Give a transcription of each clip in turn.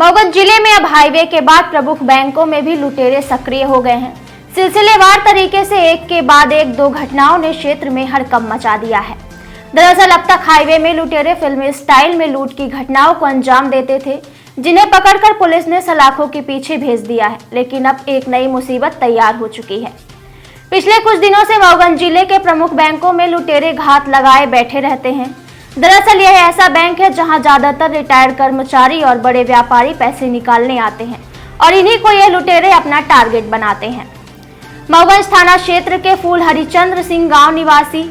मऊगंज जिले में अब हाईवे के बाद प्रमुख बैंकों में भी लुटेरे सक्रिय हो गए हैं। सिलसिलेवार तरीके से एक के बाद एक दो घटनाओं ने क्षेत्र में हड़कंप मचा दिया है। दरअसल अब तक हाईवे में लुटेरे फिल्मी स्टाइल में लूट की घटनाओं को अंजाम देते थे, जिन्हें पकड़कर पुलिस ने सलाखों के पीछे भेज दिया है। लेकिन अब एक नई मुसीबत तैयार हो चुकी है। पिछले कुछ दिनों से मऊगंज जिले के प्रमुख बैंकों में लुटेरे घात लगाए बैठे रहते हैं। दरअसल यह ऐसा बैंक है जहां ज्यादातर रिटायर्ड कर्मचारी और बड़े व्यापारी पैसे निकालने आते हैं और इन्हीं को यह लुटेरे अपना टारगेट बनाते हैं। मऊगंज थाना क्षेत्र के फूल हरिचंद्र सिंह गांव निवासी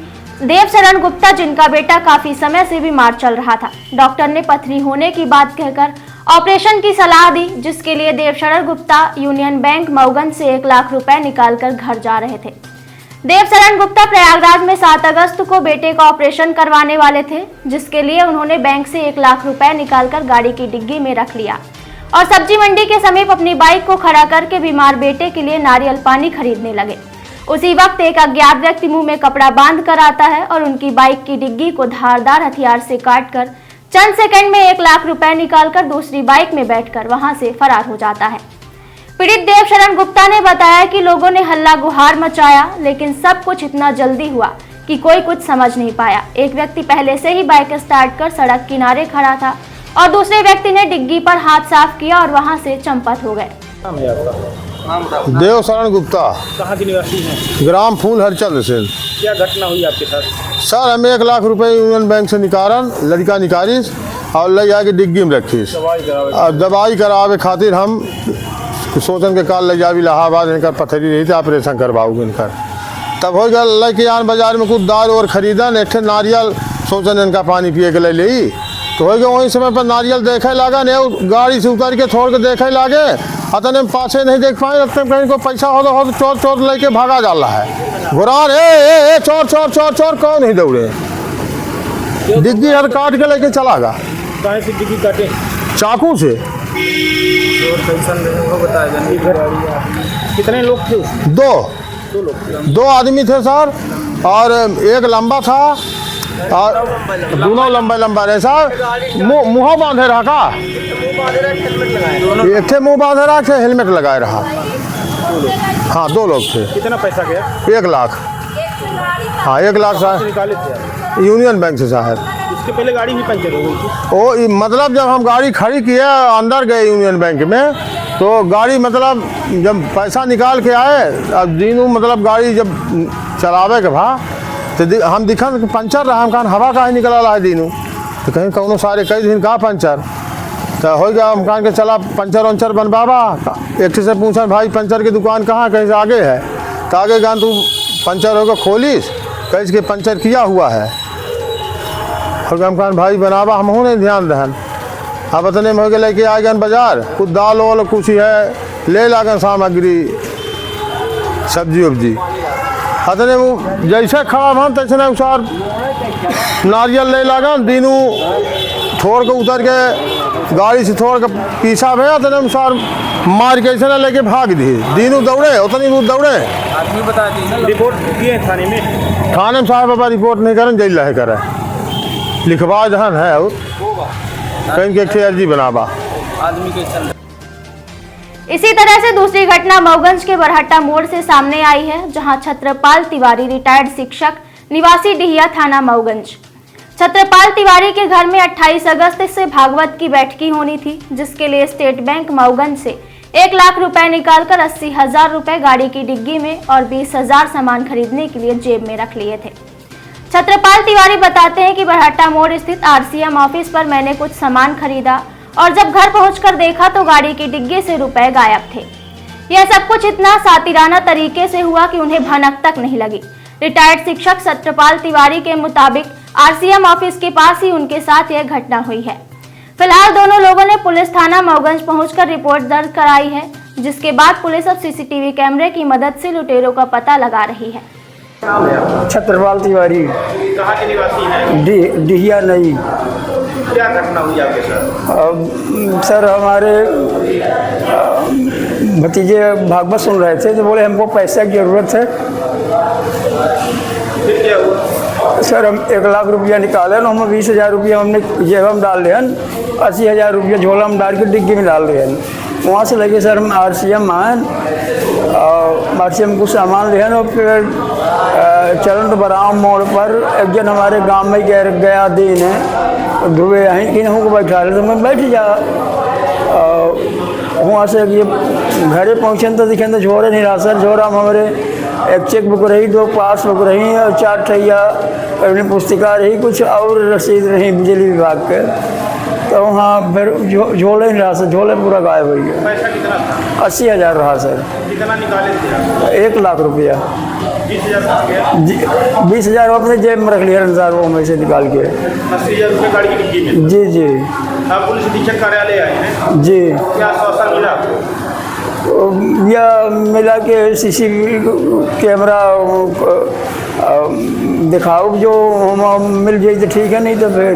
देवशरण गुप्ता, जिनका बेटा काफी समय से बीमार चल रहा था, डॉक्टर ने पथरी होने की बात कहकर ऑपरेशन की सलाह दी, जिसके लिए देवशरण गुप्ता यूनियन बैंक मऊगंज से 1 लाख रुपए निकालकर घर जा रहे थे। देवशरण गुप्ता प्रयागराज में 7 अगस्त को बेटे का ऑपरेशन करवाने वाले थे, जिसके लिए उन्होंने बैंक से 1 लाख रुपए निकालकर गाड़ी की डिग्गी में रख लिया और सब्जी मंडी के समीप अपनी बाइक को खड़ा करके बीमार बेटे के लिए नारियल पानी खरीदने लगे। उसी वक्त एक अज्ञात व्यक्ति मुंह में कपड़ा बांध कर आता है और उनकी बाइक की डिग्गी को धारदार हथियार से काटकर चंद सेकंड में 1 लाख रुपए निकालकर दूसरी बाइक में बैठकर वहां से फरार हो जाता है। पीड़ित देवशरण गुप्ता ने बताया कि लोगों ने हल्ला गुहार मचाया, लेकिन सब कुछ इतना जल्दी हुआ कि कोई कुछ समझ नहीं पाया। एक व्यक्ति पहले से ही बाइक स्टार्ट कर सड़क किनारे खड़ा था और दूसरे व्यक्ति ने डिग्गी पर हाथ साफ किया और वहां से चंपत हो गए। देवशरण गुप्ता कहाँ के निवासी हैं? ग्राम फूल हरिचंद्र सिंह। क्या घटना हुई आपके साथ? सर, हमें 1 लाख रुपए यूनियन बैंक से निकालन लड़का निकालिस और ले जाके डिग्गी में रखीस। दवाई करावे खातिर हम सोचन के काल ले जावी इलाहाबाद, इनका पथरी रही थी, ऑपरेशन करवाऊंगे इनका। तब हो गया लेके आन बाजार में कुछ दाल और खरीदन, एक नारियल सोचन इनका पानी पिए के ले तो हो गया। वही समय पर नारियल देखे लगा ने गाड़ी से उतर के छोड़ के देखे लागे, अतने पाछे नहीं देख पाए, कहीं को पैसा हो तो चोर चोर लेके भागा जाला है। गुरान ए चोर चोर चोर चोर कौन नहीं दौड़े, डिग्गी हर काट के लेके चला गया। कहाँ से डिग्गी काटे? चाकू से। कितने लोग थे? 2 आदमी थे सर, और एक लंबा था और दोनों लंबा रहे सर। मुँह बांधे रहा का, एक थे मुँह बांधे रहा थे, हेलमेट लगाए रहा। हाँ, 2 लोग थे। कितना पैसा गया? 1 लाख। हाँ, 1 लाख साहब निकाले थे यूनियन बैंक से साहब। इसके पहले गाड़ी ही पंचर हो गई थी। ओ मतलब जब हम गाड़ी खड़ी किए अंदर गए यूनियन बैंक में, तो गाड़ी मतलब जब पैसा निकाल के आए, अब दिनों मतलब गाड़ी जब चलावे के भा तो हम दिखन पंचर रहा, हम कहा हवा का ही निकल रहा है दिनों, तो कहीं कौनो सारे कई दिन कहा पंचर तो हो गया। हम कहा के चला पंचर वंचर बनवावा। एक से पूछा भाई पंचर की दुकान कहाँ, कहीं से आगे है, तो आगे कहा तू पंचर होगा खोलिस, कहीं के पंचर किया हुआ है। और हम कहा भाई बनावा, हम नहीं ध्यान दहन। अब इतने में हो गए लेके आ गए बाजार, कुछ दाल वाल कुछ है ले लागन सामग्री सब्जी उब्जी। अतने जैसे खड़ा हम तैसे अनुसार नारियल ले लागन, दिनों छोड़ के उतर के गाड़ी से छोड़ के पीछा भैया, अतने अनुसार मार के ऐसे लेके भाग दी। दिनों दौड़े, उतनी दूर दौड़े। आदमी बता दी रिपोर्ट दिए थाने में? थाने में साहब बाबा रिपोर्ट नहीं करें, जेल रहे करे लिखवा जहां है और कहीं के अर्जी बनावा आदमी के चल। इसी तरह से दूसरी घटना मऊगंज के बरहट्टा मोड़ से सामने आई है, जहां छत्रपाल तिवारी रिटायर्ड शिक्षक निवासी डिहिया थाना मऊगंज। छत्रपाल तिवारी के घर में 28 अगस्त से भागवत की बैठकी होनी थी, जिसके लिए स्टेट बैंक मऊगंज से 1 लाख रुपए निकालकर 80,000 रुपए गाड़ी की डिग्गी में और 20,000 सामान खरीदने के लिए जेब में रख लिए थे। छत्रपाल तिवारी बताते हैं कि बरहट्टा मोड़ स्थित RCM ऑफिस पर मैंने कुछ सामान खरीदा और जब घर पहुंचकर देखा तो गाड़ी की डिग्गी से रुपए गायब थे। यह सब कुछ इतना सातिराना तरीके से हुआ कि उन्हें भनक तक नहीं लगी। रिटायर्ड शिक्षक छत्रपाल तिवारी के मुताबिक RCM ऑफिस के पास ही उनके साथ यह घटना हुई है। फिलहाल दोनों लोगों ने पुलिस थाना मऊगंज पहुंचकर रिपोर्ट दर्ज कराई है, जिसके बाद पुलिस अब CCTV कैमरे की मदद से लुटेरों का पता लगा रही है। छत्रपाल तिवारी। कहाँ के निवासी हैं? डिहिया नहीं। क्या घटना हुई आपके साथ? सर, हमारे भतीजे भागवत सुन रहे थे तो बोले हमको पैसा की ज़रूरत है। फिर क्या हुआ? सर हम 1 लाख रुपया निकाले हम 20,000 रुपया हमने जेब में डाल रहे हैं, 80,000 रुपया झोला में डाल के डिग्गी में डाल रहे हैं। वहाँ से लगे सर हम RCM आए और RCM कुछ सामान ले और फिर चरण बराम मोड़ पर एक जन हमारे गांव में गया दिन है ध्रुवे यहीं कि को बैठा रहे तो मैं बैठ जा। वहाँ से ये घरे पहुँचे तो दिखे तो झोरे नहीं रहा सर। झोरा में हमारे एक चेक बुक रही, 2 पासबुक रही और 4 ठैया अपनी पुस्तिका रही, कुछ और रसीद रही बिजली विभाग के। तो वहाँ फिर झोले नहीं रहा सर, झोले पूरा गायब हो गया। पैसा कितना था? 80,000 रहा सर। कितना निकाले थे? 1 लाख रुपया। 20,000 कहाँ गया? 20,000 अपने जेब में रख लिया सर, वो में से निकाल के। 80,000 रुपये गाड़ी की डिग्गी में? जी जी। आप पुलिस अधीक्षक कार्यालय आए हैं जी। क्या आश्वासन मिला आपको? या मिला के CCTV कैमरा दिखाओ, जो हम मिल जाए तो ठीक है, नहीं तो फिर